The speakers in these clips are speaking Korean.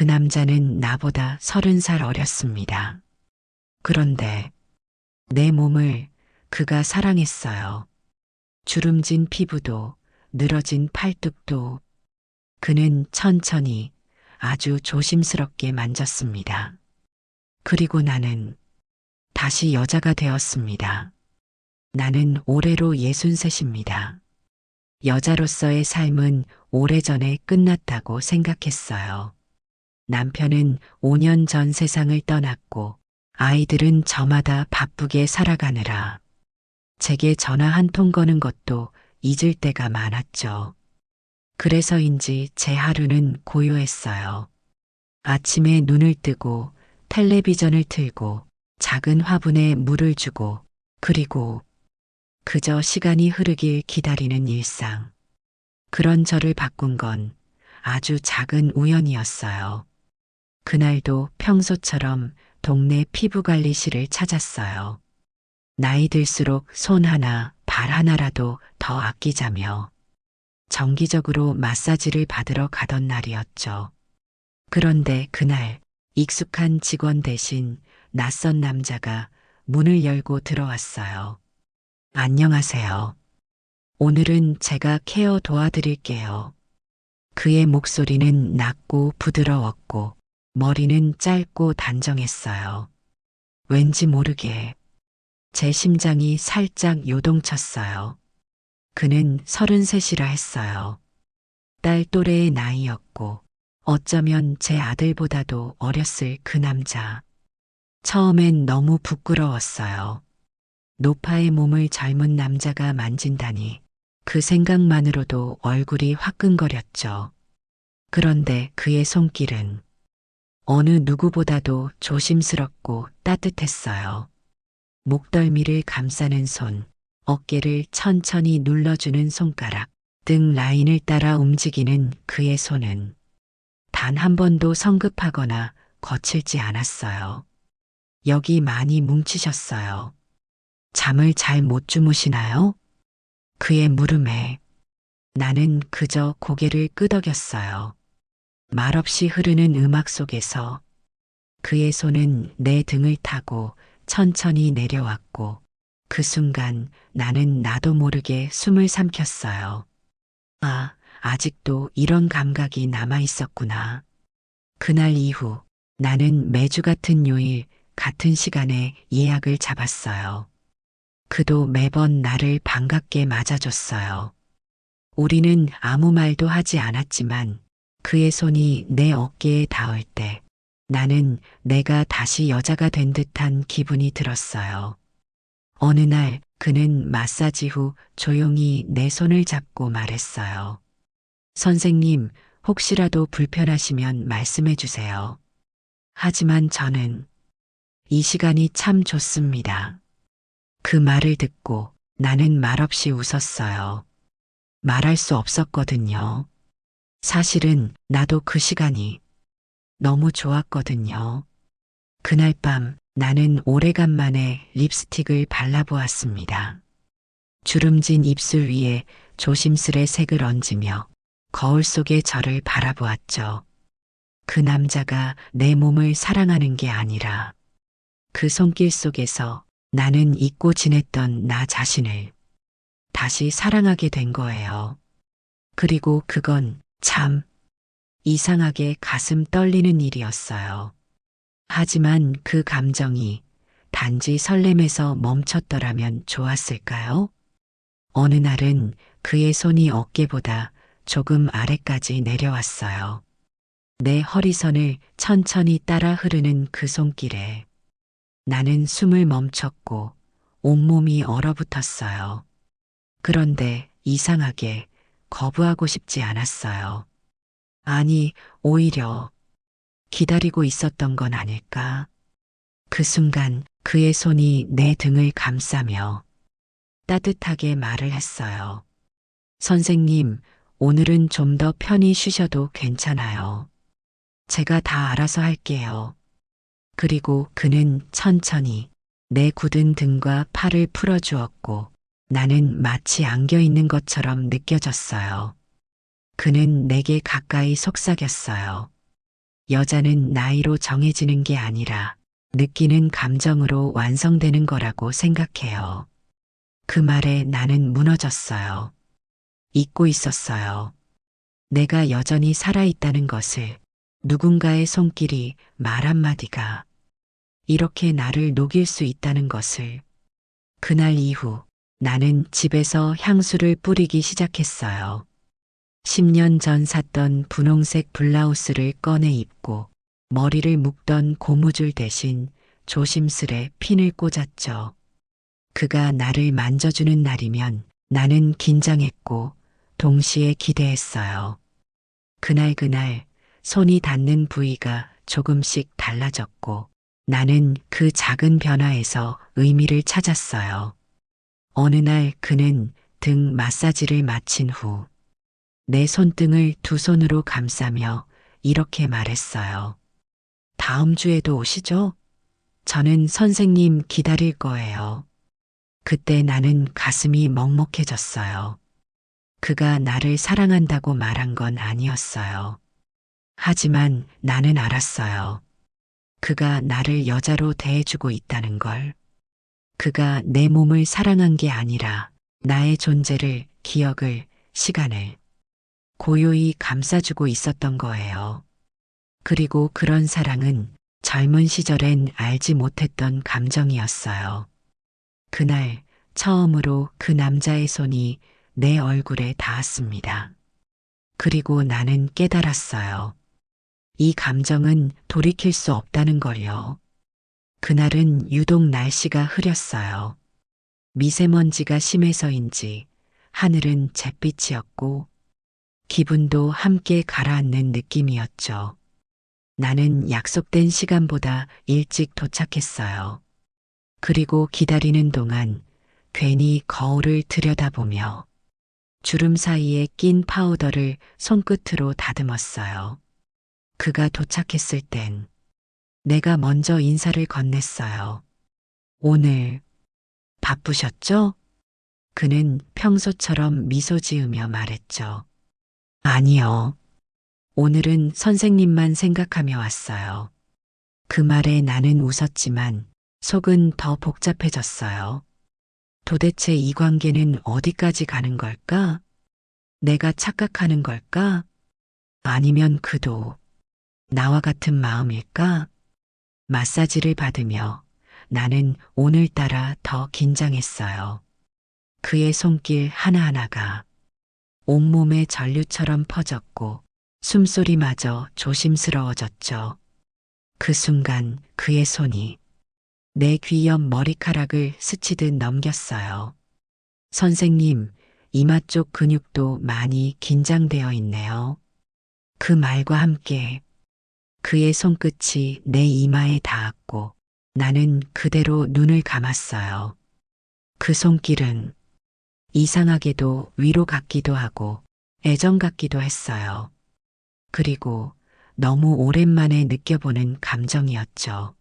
그 남자는 나보다 30살 어렸습니다. 그런데 내 몸을 그가 사랑했어요. 주름진 피부도 늘어진 팔뚝도 그는 천천히 아주 조심스럽게 만졌습니다. 그리고 나는 다시 여자가 되었습니다. 나는 올해로 63입니다. 여자로서의 삶은 오래전에 끝났다고 생각했어요. 남편은 5년 전 세상을 떠났고 아이들은 저마다 바쁘게 살아가느라 제게 전화 한 통 거는 것도 잊을 때가 많았죠. 그래서인지 제 하루는 고요했어요. 아침에 눈을 뜨고 텔레비전을 틀고 작은 화분에 물을 주고 그리고 그저 시간이 흐르길 기다리는 일상. 그런 저를 바꾼 건 아주 작은 우연이었어요. 그날도 평소처럼 동네 피부관리실을 찾았어요. 나이 들수록 손 하나, 발 하나라도 더 아끼자며 정기적으로 마사지를 받으러 가던 날이었죠. 그런데 그날 익숙한 직원 대신 낯선 남자가 문을 열고 들어왔어요. 안녕하세요. 오늘은 제가 케어 도와드릴게요. 그의 목소리는 낮고 부드러웠고 머리는 짧고 단정했어요. 왠지 모르게 제 심장이 살짝 요동쳤어요. 그는 33이라 했어요. 딸 또래의 나이였고 어쩌면 제 아들보다도 어렸을 그 남자. 처음엔 너무 부끄러웠어요. 노파의 몸을 젊은 남자가 만진다니 그 생각만으로도 얼굴이 화끈거렸죠. 그런데 그의 손길은 어느 누구보다도 조심스럽고 따뜻했어요. 목덜미를 감싸는 손, 어깨를 천천히 눌러주는 손가락, 등 라인을 따라 움직이는 그의 손은 단 한 번도 성급하거나 거칠지 않았어요. 여기 많이 뭉치셨어요. 잠을 잘 못 주무시나요? 그의 물음에 나는 그저 고개를 끄덕였어요. 말없이 흐르는 음악 속에서 그의 손은 내 등을 타고 천천히 내려왔고 그 순간 나는 나도 모르게 숨을 삼켰어요. 아, 아직도 이런 감각이 남아 있었구나. 그날 이후 나는 매주 같은 요일 같은 시간에 예약을 잡았어요. 그도 매번 나를 반갑게 맞아줬어요. 우리는 아무 말도 하지 않았지만 그의 손이 내 어깨에 닿을 때 나는 내가 다시 여자가 된 듯한 기분이 들었어요. 어느 날 그는 마사지 후 조용히 내 손을 잡고 말했어요. 선생님, 혹시라도 불편하시면 말씀해 주세요. 하지만 저는 이 시간이 참 좋습니다. 그 말을 듣고 나는 말없이 웃었어요. 말할 수 없었거든요. 사실은 나도 그 시간이 너무 좋았거든요. 그날 밤 나는 오래간만에 립스틱을 발라보았습니다. 주름진 입술 위에 조심스레 색을 얹으며 거울 속의 저를 바라보았죠. 그 남자가 내 몸을 사랑하는 게 아니라 그 손길 속에서 나는 잊고 지냈던 나 자신을 다시 사랑하게 된 거예요. 그리고 그건 참 이상하게 가슴 떨리는 일이었어요. 하지만 그 감정이 단지 설렘에서 멈췄더라면 좋았을까요? 어느 날은 그의 손이 어깨보다 조금 아래까지 내려왔어요. 내 허리선을 천천히 따라 흐르는 그 손길에 나는 숨을 멈췄고 온몸이 얼어붙었어요. 그런데 이상하게 거부하고 싶지 않았어요. 아니, 오히려 기다리고 있었던 건 아닐까? 그 순간 그의 손이 내 등을 감싸며 따뜻하게 말을 했어요. 선생님, 오늘은 좀 더 편히 쉬셔도 괜찮아요. 제가 다 알아서 할게요. 그리고 그는 천천히 내 굳은 등과 팔을 풀어주었고 나는 마치 안겨 있는 것처럼 느껴졌어요. 그는 내게 가까이 속삭였어요. 여자는 나이로 정해지는 게 아니라 느끼는 감정으로 완성되는 거라고 생각해요. 그 말에 나는 무너졌어요. 잊고 있었어요. 내가 여전히 살아있다는 것을, 누군가의 손길이 말 한마디가 이렇게 나를 녹일 수 있다는 것을. 그날 이후 나는 집에서 향수를 뿌리기 시작했어요. 10년 전 샀던 분홍색 블라우스를 꺼내 입고 머리를 묶던 고무줄 대신 조심스레 핀을 꽂았죠. 그가 나를 만져주는 날이면 나는 긴장했고 동시에 기대했어요. 그날 손이 닿는 부위가 조금씩 달라졌고 나는 그 작은 변화에서 의미를 찾았어요. 어느 날 그는 등 마사지를 마친 후 내 손등을 두 손으로 감싸며 이렇게 말했어요. 다음 주에도 오시죠? 저는 선생님 기다릴 거예요. 그때 나는 가슴이 먹먹해졌어요. 그가 나를 사랑한다고 말한 건 아니었어요. 하지만 나는 알았어요. 그가 나를 여자로 대해주고 있다는 걸. 그가 내 몸을 사랑한 게 아니라 나의 존재를, 기억을, 시간을 고요히 감싸주고 있었던 거예요. 그리고 그런 사랑은 젊은 시절엔 알지 못했던 감정이었어요. 그날 처음으로 그 남자의 손이 내 얼굴에 닿았습니다. 그리고 나는 깨달았어요. 이 감정은 돌이킬 수 없다는 걸요. 그날은 유독 날씨가 흐렸어요. 미세먼지가 심해서인지 하늘은 잿빛이었고 기분도 함께 가라앉는 느낌이었죠. 나는 약속된 시간보다 일찍 도착했어요. 그리고 기다리는 동안 괜히 거울을 들여다보며 주름 사이에 낀 파우더를 손끝으로 다듬었어요. 그가 도착했을 땐 내가 먼저 인사를 건넸어요. 오늘 바쁘셨죠? 그는 평소처럼 미소 지으며 말했죠. 아니요. 오늘은 선생님만 생각하며 왔어요. 그 말에 나는 웃었지만 속은 더 복잡해졌어요. 도대체 이 관계는 어디까지 가는 걸까? 내가 착각하는 걸까? 아니면 그도 나와 같은 마음일까? 마사지를 받으며 나는 오늘따라 더 긴장했어요. 그의 손길 하나하나가 온몸에 전류처럼 퍼졌고 숨소리마저 조심스러워졌죠. 그 순간 그의 손이 내 귀 옆 머리카락을 스치듯 넘겼어요. 선생님, 이마 쪽 근육도 많이 긴장되어 있네요. 그 말과 함께 그의 손끝이 내 이마에 닿았고 나는 그대로 눈을 감았어요. 그 손길은 이상하게도 위로 같기도 하고 애정 같기도 했어요. 그리고 너무 오랜만에 느껴보는 감정이었죠.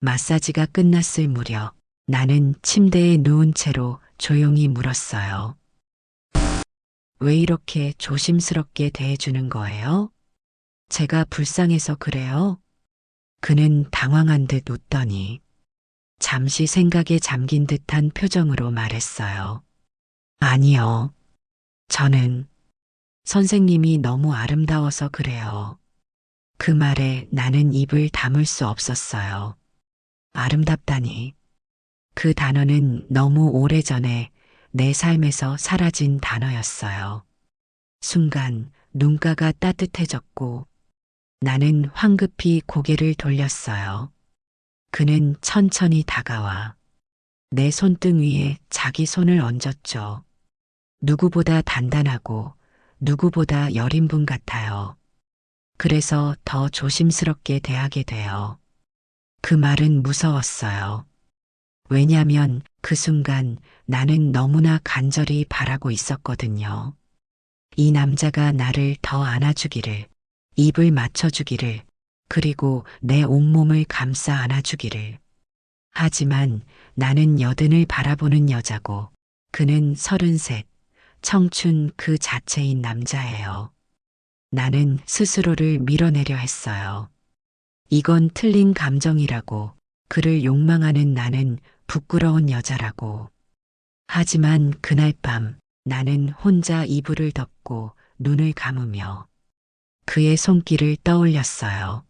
마사지가 끝났을 무렵 나는 침대에 누운 채로 조용히 물었어요. 왜 이렇게 조심스럽게 대해주는 거예요? 제가 불쌍해서 그래요? 그는 당황한 듯 웃더니 잠시 생각에 잠긴 듯한 표정으로 말했어요. 아니요. 저는 선생님이 너무 아름다워서 그래요. 그 말에 나는 입을 다물 수 없었어요. 아름답다니. 그 단어는 너무 오래전에 내 삶에서 사라진 단어였어요. 순간 눈가가 따뜻해졌고 나는 황급히 고개를 돌렸어요. 그는 천천히 다가와 내 손등 위에 자기 손을 얹었죠. 누구보다 단단하고 누구보다 여린 분 같아요. 그래서 더 조심스럽게 대하게 돼요. 그 말은 무서웠어요. 왜냐면 그 순간 나는 너무나 간절히 바라고 있었거든요. 이 남자가 나를 더 안아주기를, 입을 맞춰주기를, 그리고 내 온몸을 감싸 안아주기를. 하지만 나는 여든을 바라보는 여자고 그는 33, 청춘 그 자체인 남자예요. 나는 스스로를 밀어내려 했어요. 이건 틀린 감정이라고, 그를 욕망하는 나는 부끄러운 여자라고. 하지만 그날 밤 나는 혼자 이불을 덮고 눈을 감으며 그의 손길을 떠올렸어요.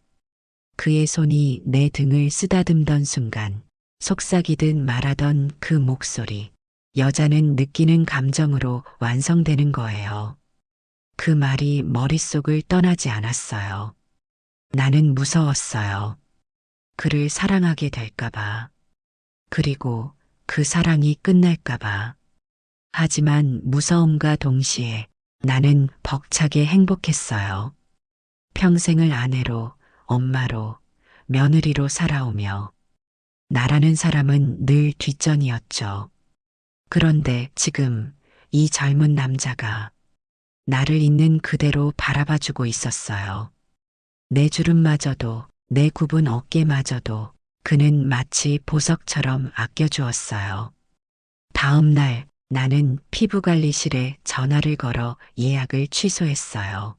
그의 손이 내 등을 쓰다듬던 순간 속삭이듯 말하던 그 목소리. 여자는 느끼는 감정으로 완성되는 거예요. 그 말이 머릿속을 떠나지 않았어요. 나는 무서웠어요. 그를 사랑하게 될까봐. 그리고 그 사랑이 끝날까봐. 하지만 무서움과 동시에 나는 벅차게 행복했어요. 평생을 아내로, 엄마로, 며느리로 살아오며 나라는 사람은 늘 뒷전이었죠. 그런데 지금 이 젊은 남자가 나를 있는 그대로 바라봐주고 있었어요. 내 주름마저도, 내 굽은 어깨마저도 그는 마치 보석처럼 아껴주었어요. 다음 날 나는 피부관리실에 전화를 걸어 예약을 취소했어요.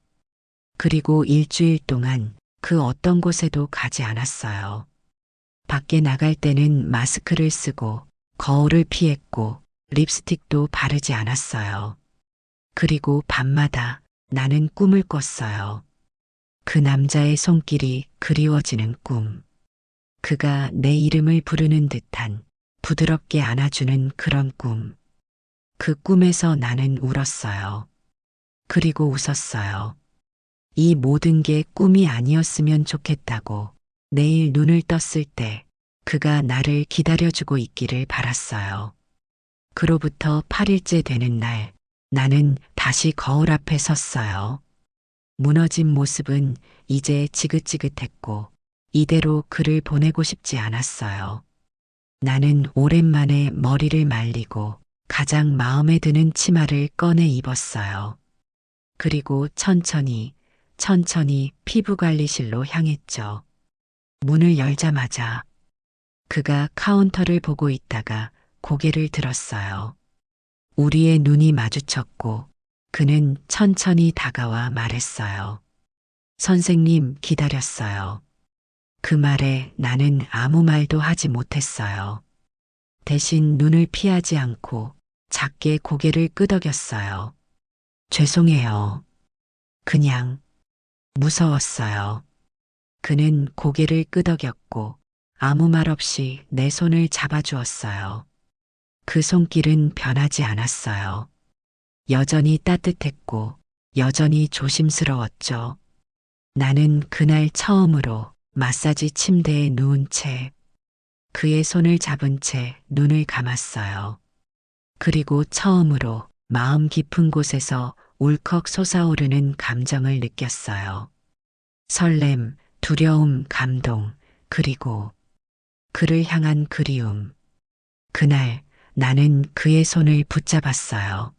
그리고 일주일 동안 그 어떤 곳에도 가지 않았어요. 밖에 나갈 때는 마스크를 쓰고 거울을 피했고 립스틱도 바르지 않았어요. 그리고 밤마다 나는 꿈을 꿨어요. 그 남자의 손길이 그리워지는 꿈. 그가 내 이름을 부르는 듯한 부드럽게 안아주는 그런 꿈. 그 꿈에서 나는 울었어요. 그리고 웃었어요. 이 모든 게 꿈이 아니었으면 좋겠다고 내일 눈을 떴을 때 그가 나를 기다려주고 있기를 바랐어요. 그로부터 8일째 되는 날 나는 다시 거울 앞에 섰어요. 무너진 모습은 이제 지긋지긋했고 이대로 그를 보내고 싶지 않았어요. 나는 오랜만에 머리를 말리고 가장 마음에 드는 치마를 꺼내 입었어요. 그리고 천천히 피부관리실로 향했죠. 문을 열자마자 그가 카운터를 보고 있다가 고개를 들었어요. 우리의 눈이 마주쳤고 그는 천천히 다가와 말했어요. 선생님 기다렸어요. 그 말에 나는 아무 말도 하지 못했어요. 대신 눈을 피하지 않고 작게 고개를 끄덕였어요. 죄송해요. 그냥 무서웠어요. 그는 고개를 끄덕였고 아무 말 없이 내 손을 잡아주었어요. 그 손길은 변하지 않았어요. 여전히 따뜻했고 여전히 조심스러웠죠. 나는 그날 처음으로 마사지 침대에 누운 채 그의 손을 잡은 채 눈을 감았어요. 그리고 처음으로 마음 깊은 곳에서 울컥 솟아오르는 감정을 느꼈어요. 설렘, 두려움, 감동, 그리고 그를 향한 그리움. 그날 나는 그의 손을 붙잡았어요.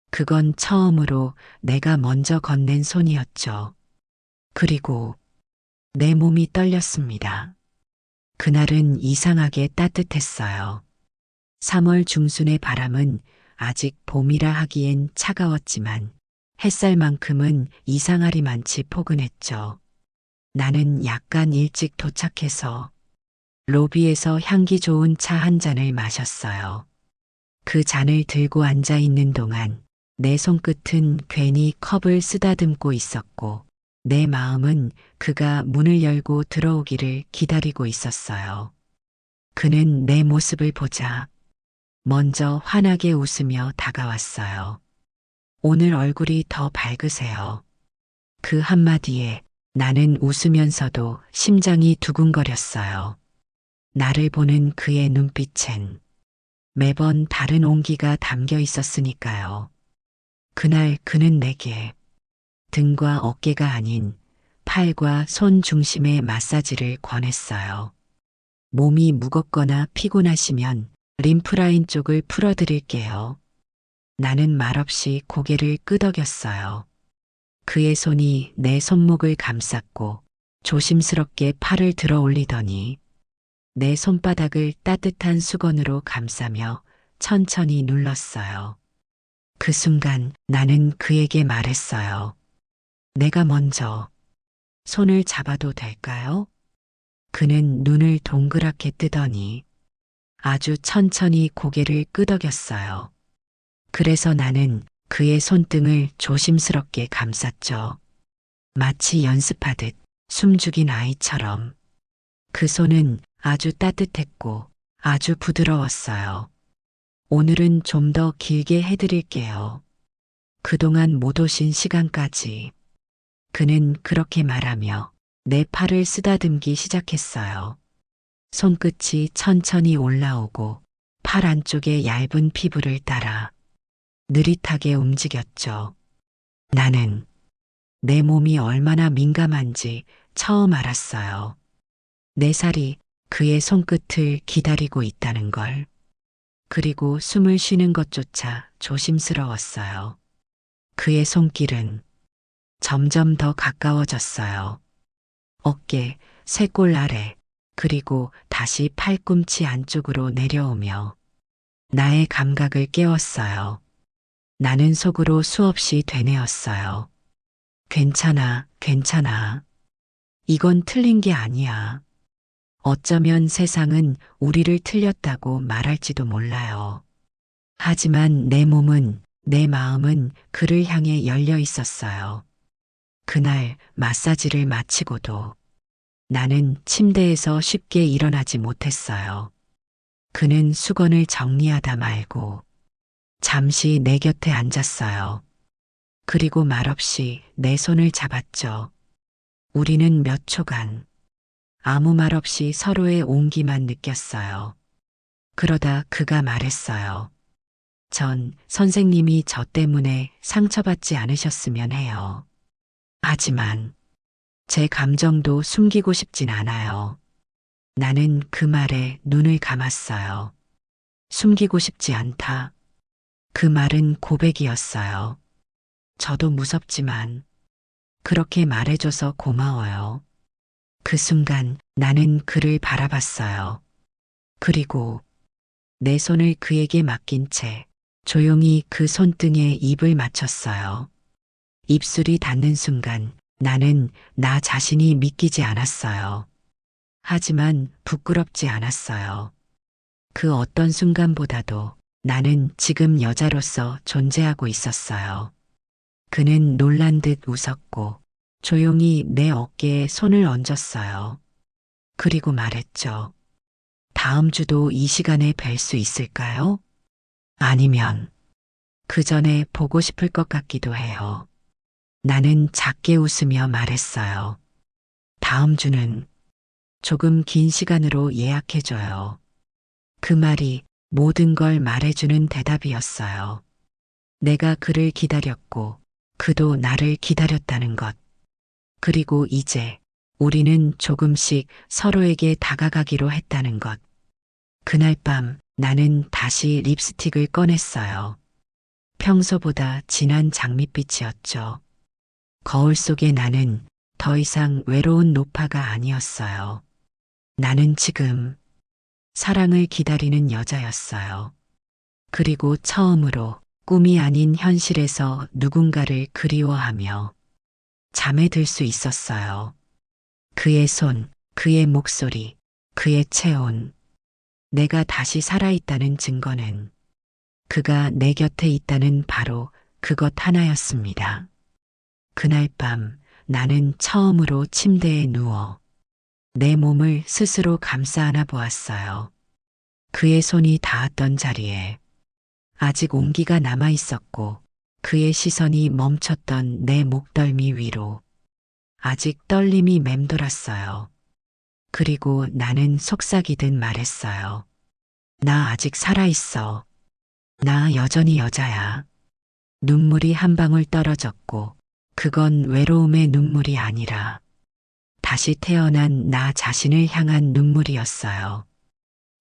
그건 처음으로 내가 먼저 건넨 손이었죠. 그리고 내 몸이 떨렸습니다. 그날은 이상하게 따뜻했어요. 3월 중순의 바람은 아직 봄이라 하기엔 차가웠지만 햇살만큼은 이상하리만치 포근했죠. 나는 약간 일찍 도착해서 로비에서 향기 좋은 차 한 잔을 마셨어요. 그 잔을 들고 앉아 있는 동안 내 손끝은 괜히 컵을 쓰다듬고 있었고 내 마음은 그가 문을 열고 들어오기를 기다리고 있었어요. 그는 내 모습을 보자 먼저 환하게 웃으며 다가왔어요. 오늘 얼굴이 더 밝으세요. 그 한마디에 나는 웃으면서도 심장이 두근거렸어요. 나를 보는 그의 눈빛엔 매번 다른 온기가 담겨 있었으니까요. 그날 그는 내게 등과 어깨가 아닌 팔과 손 중심의 마사지를 권했어요. 몸이 무겁거나 피곤하시면 림프라인 쪽을 풀어드릴게요. 나는 말없이 고개를 끄덕였어요. 그의 손이 내 손목을 감쌌고 조심스럽게 팔을 들어 올리더니 내 손바닥을 따뜻한 수건으로 감싸며 천천히 눌렀어요. 그 순간 나는 그에게 말했어요. 내가 먼저 손을 잡아도 될까요? 그는 눈을 동그랗게 뜨더니 아주 천천히 고개를 끄덕였어요. 그래서 나는 그의 손등을 조심스럽게 감쌌죠. 마치 연습하듯 숨죽인 아이처럼. 그 손은 아주 따뜻했고 아주 부드러웠어요. 오늘은 좀 더 길게 해드릴게요. 그동안 못 오신 시간까지. 그는 그렇게 말하며 내 팔을 쓰다듬기 시작했어요. 손끝이 천천히 올라오고 팔 안쪽의 얇은 피부를 따라 느릿하게 움직였죠. 나는 내 몸이 얼마나 민감한지 처음 알았어요. 내 살이 그의 손끝을 기다리고 있다는 걸. 그리고 숨을 쉬는 것조차 조심스러웠어요. 그의 손길은 점점 더 가까워졌어요. 어깨, 쇄골 아래, 그리고 다시 팔꿈치 안쪽으로 내려오며 나의 감각을 깨웠어요. 나는 속으로 수없이 되뇌었어요. 괜찮아, 괜찮아. 이건 틀린 게 아니야. 어쩌면 세상은 우리를 틀렸다고 말할지도 몰라요. 하지만 내 몸은, 내 마음은 그를 향해 열려 있었어요. 그날 마사지를 마치고도 나는 침대에서 쉽게 일어나지 못했어요. 그는 수건을 정리하다 말고 잠시 내 곁에 앉았어요. 그리고 말없이 내 손을 잡았죠. 우리는 몇 초간 아무 말 없이 서로의 온기만 느꼈어요. 그러다 그가 말했어요. 전 선생님이 저 때문에 상처받지 않으셨으면 해요. 하지만 제 감정도 숨기고 싶진 않아요. 나는 그 말에 눈을 감았어요. 숨기고 싶지 않다. 그 말은 고백이었어요. 저도 무섭지만 그렇게 말해줘서 고마워요. 그 순간 나는 그를 바라봤어요. 그리고 내 손을 그에게 맡긴 채 조용히 그 손등에 입을 맞췄어요. 입술이 닿는 순간 나는 나 자신이 믿기지 않았어요. 하지만 부끄럽지 않았어요. 그 어떤 순간보다도 나는 지금 여자로서 존재하고 있었어요. 그는 놀란 듯 웃었고 조용히 내 어깨에 손을 얹었어요. 그리고 말했죠. 다음 주도 이 시간에 뵐 수 있을까요? 아니면 그 전에 보고 싶을 것 같기도 해요. 나는 작게 웃으며 말했어요. 다음 주는 조금 긴 시간으로 예약해줘요. 그 말이 모든 걸 말해주는 대답이었어요. 내가 그를 기다렸고 그도 나를 기다렸다는 것. 그리고 이제 우리는 조금씩 서로에게 다가가기로 했다는 것. 그날 밤 나는 다시 립스틱을 꺼냈어요. 평소보다 진한 장밋빛이었죠. 거울 속의 나는 더 이상 외로운 노파가 아니었어요. 나는 지금 사랑을 기다리는 여자였어요. 그리고 처음으로 꿈이 아닌 현실에서 누군가를 그리워하며 잠에 들 수 있었어요. 그의 손, 그의 목소리, 그의 체온. 내가 다시 살아있다는 증거는 그가 내 곁에 있다는 바로 그것 하나였습니다. 그날 밤 나는 처음으로 침대에 누워 내 몸을 스스로 감싸 안아 보았어요. 그의 손이 닿았던 자리에 아직 온기가 남아 있었고 그의 시선이 멈췄던 내 목덜미 위로 아직 떨림이 맴돌았어요. 그리고 나는 속삭이듯 말했어요. 나 아직 살아있어. 나 여전히 여자야. 눈물이 한 방울 떨어졌고 그건 외로움의 눈물이 아니라 다시 태어난 나 자신을 향한 눈물이었어요.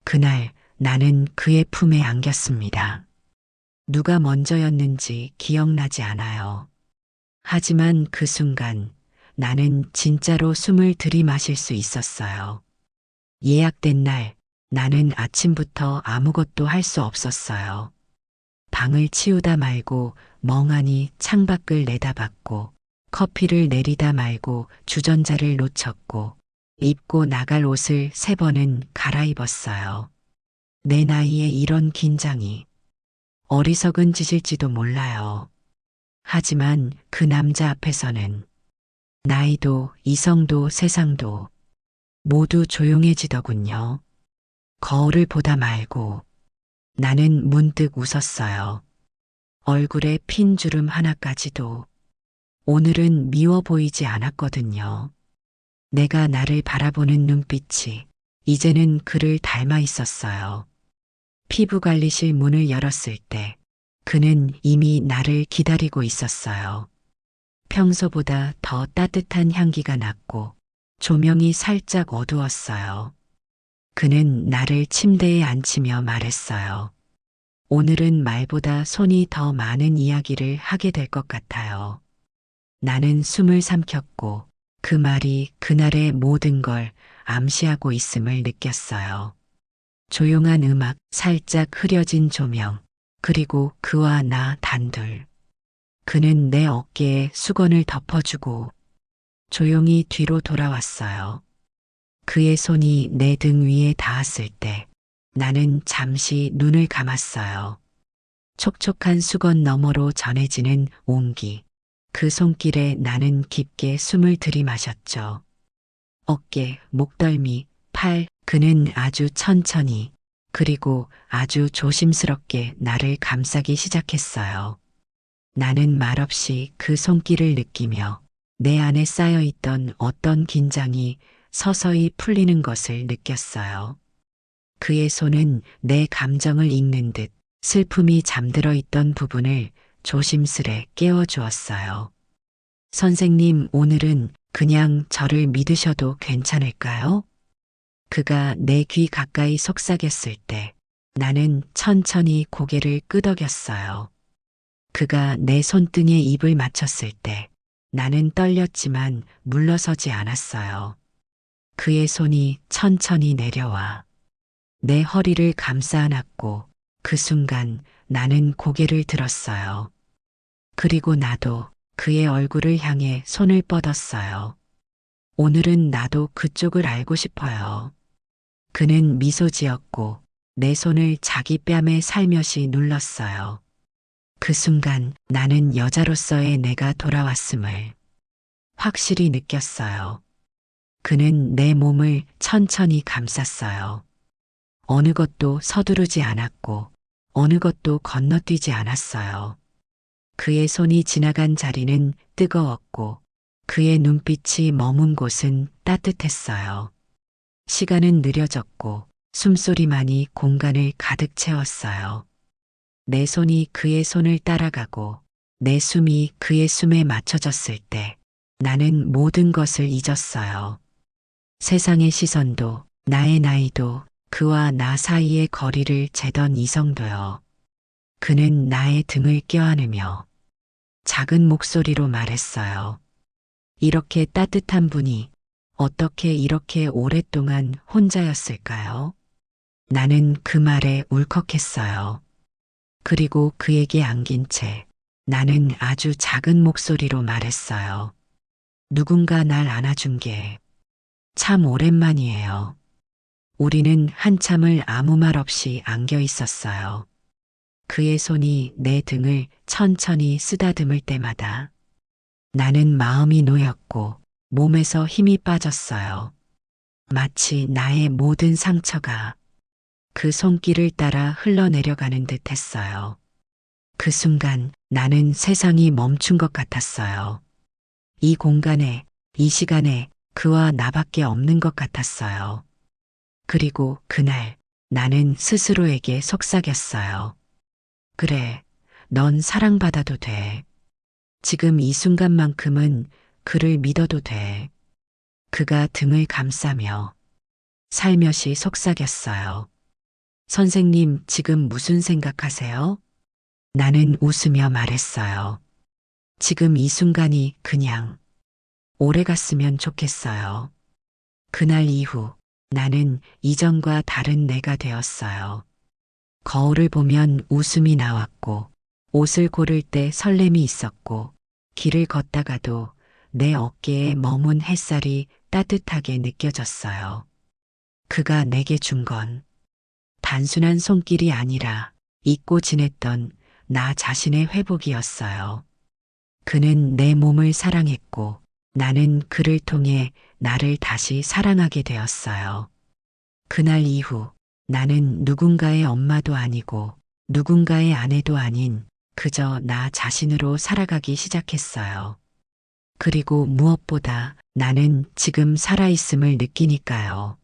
그날 나는 그의 품에 안겼습니다. 누가 먼저였는지 기억나지 않아요. 하지만 그 순간 나는 진짜로 숨을 들이마실 수 있었어요. 예약된 날 나는 아침부터 아무것도 할 수 없었어요. 방을 치우다 말고 멍하니 창밖을 내다봤고 커피를 내리다 말고 주전자를 놓쳤고 입고 나갈 옷을 3번은 갈아입었어요. 내 나이에 이런 긴장이 어리석은 짓일지도 몰라요. 하지만 그 남자 앞에서는 나이도 이성도 세상도 모두 조용해지더군요. 거울을 보다 말고 나는 문득 웃었어요. 얼굴에 핀 주름 하나까지도 오늘은 미워 보이지 않았거든요. 내가 나를 바라보는 눈빛이 이제는 그를 닮아 있었어요. 피부관리실 문을 열었을 때 그는 이미 나를 기다리고 있었어요. 평소보다 더 따뜻한 향기가 났고 조명이 살짝 어두웠어요. 그는 나를 침대에 앉히며 말했어요. 오늘은 말보다 손이 더 많은 이야기를 하게 될 것 같아요. 나는 숨을 삼켰고 그 말이 그날의 모든 걸 암시하고 있음을 느꼈어요. 조용한 음악, 살짝 흐려진 조명, 그리고 그와 나 단둘. 그는 내 어깨에 수건을 덮어주고 조용히 뒤로 돌아왔어요. 그의 손이 내 등 위에 닿았을 때 나는 잠시 눈을 감았어요. 촉촉한 수건 너머로 전해지는 온기. 그 손길에 나는 깊게 숨을 들이마셨죠. 어깨, 목덜미, 팔, 그는 아주 천천히 그리고 아주 조심스럽게 나를 감싸기 시작했어요. 나는 말없이 그 손길을 느끼며 내 안에 쌓여있던 어떤 긴장이 서서히 풀리는 것을 느꼈어요. 그의 손은 내 감정을 읽는 듯 슬픔이 잠들어 있던 부분을 조심스레 깨워주었어요. 선생님, 오늘은 그냥 저를 믿으셔도 괜찮을까요? 그가 내 귀 가까이 속삭였을 때 나는 천천히 고개를 끄덕였어요. 그가 내 손등에 입을 맞췄을 때 나는 떨렸지만 물러서지 않았어요. 그의 손이 천천히 내려와 내 허리를 감싸 안았고 그 순간 나는 고개를 들었어요. 그리고 나도 그의 얼굴을 향해 손을 뻗었어요. 오늘은 나도 그쪽을 알고 싶어요. 그는 미소 지었고 내 손을 자기 뺨에 살며시 눌렀어요. 그 순간 나는 여자로서의 내가 돌아왔음을 확실히 느꼈어요. 그는 내 몸을 천천히 감쌌어요. 어느 것도 서두르지 않았고 어느 것도 건너뛰지 않았어요. 그의 손이 지나간 자리는 뜨거웠고 그의 눈빛이 머문 곳은 따뜻했어요. 시간은 느려졌고 숨소리만이 공간을 가득 채웠어요. 내 손이 그의 손을 따라가고 내 숨이 그의 숨에 맞춰졌을 때 나는 모든 것을 잊었어요. 세상의 시선도 나의 나이도 그와 나 사이의 거리를 재던 이성도요. 그는 나의 등을 껴안으며 작은 목소리로 말했어요. 이렇게 따뜻한 분이 어떻게 이렇게 오랫동안 혼자였을까요? 나는 그 말에 울컥했어요. 그리고 그에게 안긴 채 나는 아주 작은 목소리로 말했어요. 누군가 날 안아준 게 참 오랜만이에요. 우리는 한참을 아무 말 없이 안겨 있었어요. 그의 손이 내 등을 천천히 쓰다듬을 때마다 나는 마음이 놓였고 몸에서 힘이 빠졌어요. 마치 나의 모든 상처가 그 손길을 따라 흘러내려가는 듯 했어요. 그 순간 나는 세상이 멈춘 것 같았어요. 이 공간에, 이 시간에 그와 나밖에 없는 것 같았어요. 그리고 그날 나는 스스로에게 속삭였어요. 그래, 넌 사랑받아도 돼. 지금 이 순간만큼은 그를 믿어도 돼. 그가 등을 감싸며 살며시 속삭였어요. 선생님, 지금 무슨 생각하세요? 나는 웃으며 말했어요. 지금 이 순간이 그냥 오래 갔으면 좋겠어요. 그날 이후 나는 이전과 다른 내가 되었어요. 거울을 보면 웃음이 나왔고 옷을 고를 때 설렘이 있었고 길을 걷다가도 내 어깨에 머문 햇살이 따뜻하게 느껴졌어요. 그가 내게 준 건 단순한 손길이 아니라 잊고 지냈던 나 자신의 회복이었어요. 그는 내 몸을 사랑했고 나는 그를 통해 나를 다시 사랑하게 되었어요. 그날 이후 나는 누군가의 엄마도 아니고 누군가의 아내도 아닌 그저 나 자신으로 살아가기 시작했어요. 그리고 무엇보다 나는 지금 살아있음을 느끼니까요.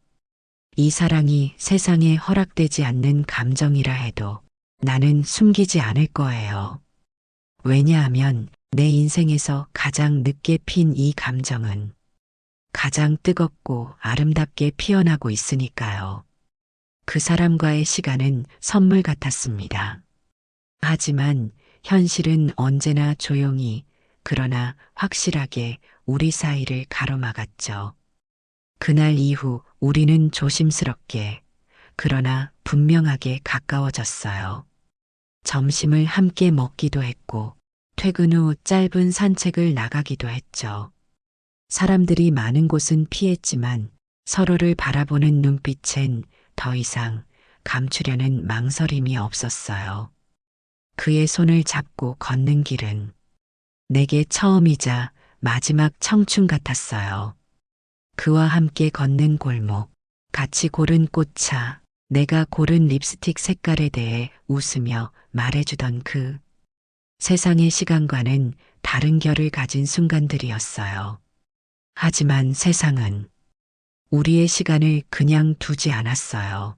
이 사랑이 세상에 허락되지 않는 감정이라 해도 나는 숨기지 않을 거예요. 왜냐하면 내 인생에서 가장 늦게 핀 이 감정은 가장 뜨겁고 아름답게 피어나고 있으니까요. 그 사람과의 시간은 선물 같았습니다. 하지만 현실은 언제나 조용히 그러나 확실하게 우리 사이를 가로막았죠. 그날 이후 우리는 조심스럽게 그러나 분명하게 가까워졌어요. 점심을 함께 먹기도 했고 퇴근 후 짧은 산책을 나가기도 했죠. 사람들이 많은 곳은 피했지만 서로를 바라보는 눈빛엔 더 이상 감추려는 망설임이 없었어요. 그의 손을 잡고 걷는 길은 내게 처음이자 마지막 청춘 같았어요. 그와 함께 걷는 골목, 같이 고른 꽃차, 내가 고른 립스틱 색깔에 대해 웃으며 말해주던 그 세상의 시간과는 다른 결을 가진 순간들이었어요. 하지만 세상은 우리의 시간을 그냥 두지 않았어요.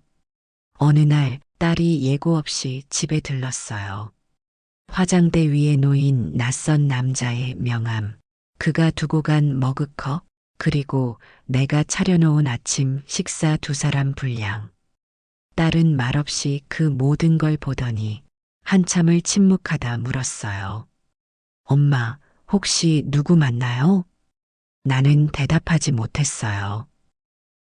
어느 날 딸이 예고 없이 집에 들렀어요. 화장대 위에 놓인 낯선 남자의 명함, 그가 두고 간 머그컵, 그리고 내가 차려놓은 아침 식사 2사람 분량. 딸은 말없이 그 모든 걸 보더니 한참을 침묵하다 물었어요. 엄마, 혹시 누구 만나요? 나는 대답하지 못했어요.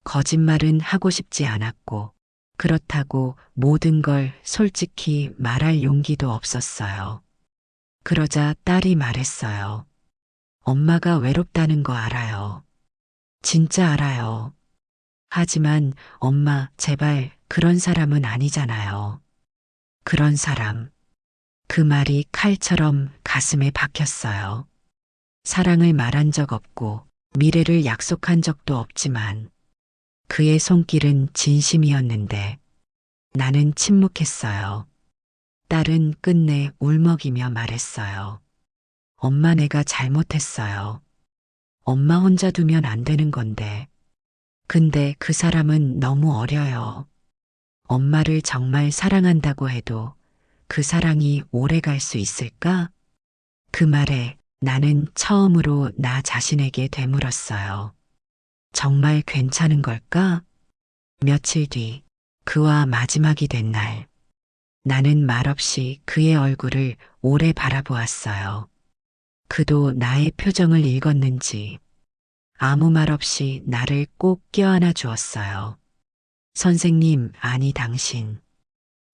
거짓말은 하고 싶지 않았고, 그렇다고 모든 걸 솔직히 말할 용기도 없었어요. 그러자 딸이 말했어요. 엄마가 외롭다는 거 알아요. 진짜 알아요. 하지만 엄마, 제발 그런 사람은 아니잖아요. 그런 사람. 그 말이 칼처럼 가슴에 박혔어요. 사랑을 말한 적 없고 미래를 약속한 적도 없지만 그의 손길은 진심이었는데 나는 침묵했어요. 딸은 끝내 울먹이며 말했어요. 엄마, 내가 잘못했어요. 엄마 혼자 두면 안 되는 건데. 근데 그 사람은 너무 어려요. 엄마를 정말 사랑한다고 해도 그 사랑이 오래 갈 수 있을까? 그 말에 나는 처음으로 나 자신에게 되물었어요. 정말 괜찮은 걸까? 며칠 뒤 그와 마지막이 된 날, 나는 말없이 그의 얼굴을 오래 바라보았어요. 그도 나의 표정을 읽었는지 아무 말 없이 나를 꼭 껴안아 주었어요. 선생님, 아니 당신.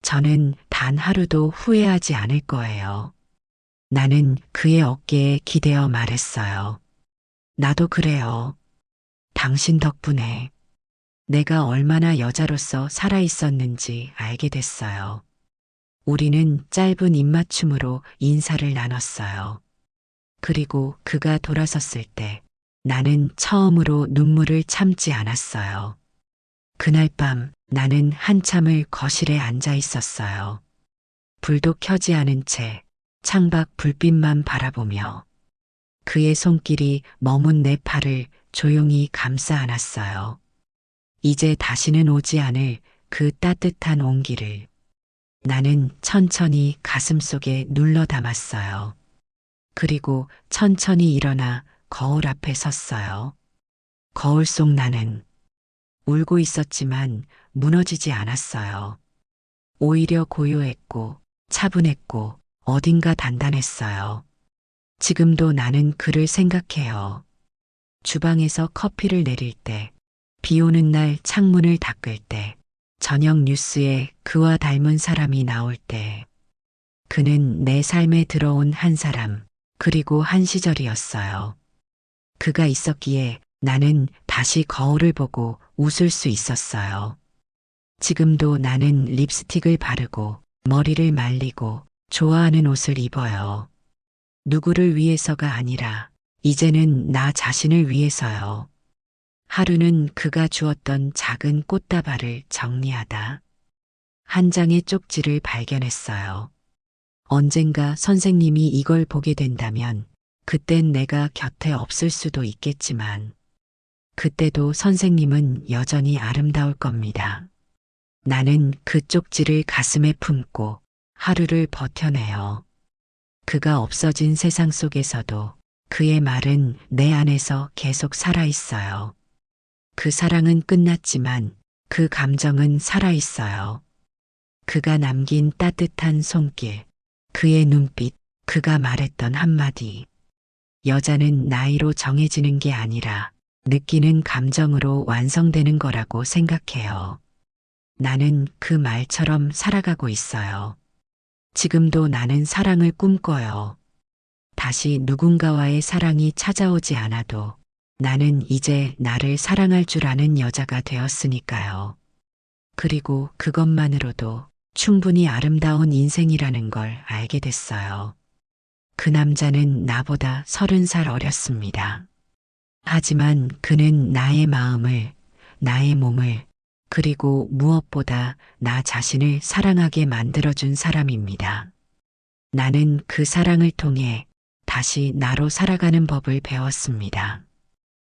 저는 단 하루도 후회하지 않을 거예요. 나는 그의 어깨에 기대어 말했어요. 나도 그래요. 당신 덕분에 내가 얼마나 여자로서 살아 있었는지 알게 됐어요. 우리는 짧은 입맞춤으로 인사를 나눴어요. 그리고 그가 돌아섰을 때 나는 처음으로 눈물을 참지 않았어요. 그날 밤 나는 한참을 거실에 앉아 있었어요. 불도 켜지 않은 채 창밖 불빛만 바라보며 그의 손길이 머문 내 팔을 조용히 감싸 안았어요. 이제 다시는 오지 않을 그 따뜻한 온기를 나는 천천히 가슴속에 눌러 담았어요. 그리고 천천히 일어나 거울 앞에 섰어요. 거울 속 나는 울고 있었지만 무너지지 않았어요. 오히려 고요했고 차분했고 어딘가 단단했어요. 지금도 나는 그를 생각해요. 주방에서 커피를 내릴 때, 비 오는 날 창문을 닦을 때, 저녁 뉴스에 그와 닮은 사람이 나올 때, 그는 내 삶에 들어온 한 사람, 그리고 한 시절이었어요. 그가 있었기에 나는 다시 거울을 보고 웃을 수 있었어요. 지금도 나는 립스틱을 바르고 머리를 말리고 좋아하는 옷을 입어요. 누구를 위해서가 아니라 이제는 나 자신을 위해서요. 하루는 그가 주었던 작은 꽃다발을 정리하다 한 장의 쪽지를 발견했어요. 언젠가 선생님이 이걸 보게 된다면 그땐 내가 곁에 없을 수도 있겠지만 그때도 선생님은 여전히 아름다울 겁니다. 나는 그 쪽지를 가슴에 품고 하루를 버텨내요. 그가 없어진 세상 속에서도 그의 말은 내 안에서 계속 살아있어요. 그 사랑은 끝났지만 그 감정은 살아있어요. 그가 남긴 따뜻한 손길, 그의 눈빛, 그가 말했던 한마디. 여자는 나이로 정해지는 게 아니라 느끼는 감정으로 완성되는 거라고 생각해요. 나는 그 말처럼 살아가고 있어요. 지금도 나는 사랑을 꿈꿔요. 다시 누군가와의 사랑이 찾아오지 않아도 나는 이제 나를 사랑할 줄 아는 여자가 되었으니까요. 그리고 그것만으로도 충분히 아름다운 인생이라는 걸 알게 됐어요. 그 남자는 나보다 30살 어렸습니다. 하지만 그는 나의 마음을, 나의 몸을, 그리고 무엇보다 나 자신을 사랑하게 만들어준 사람입니다. 나는 그 사랑을 통해 다시 나로 살아가는 법을 배웠습니다.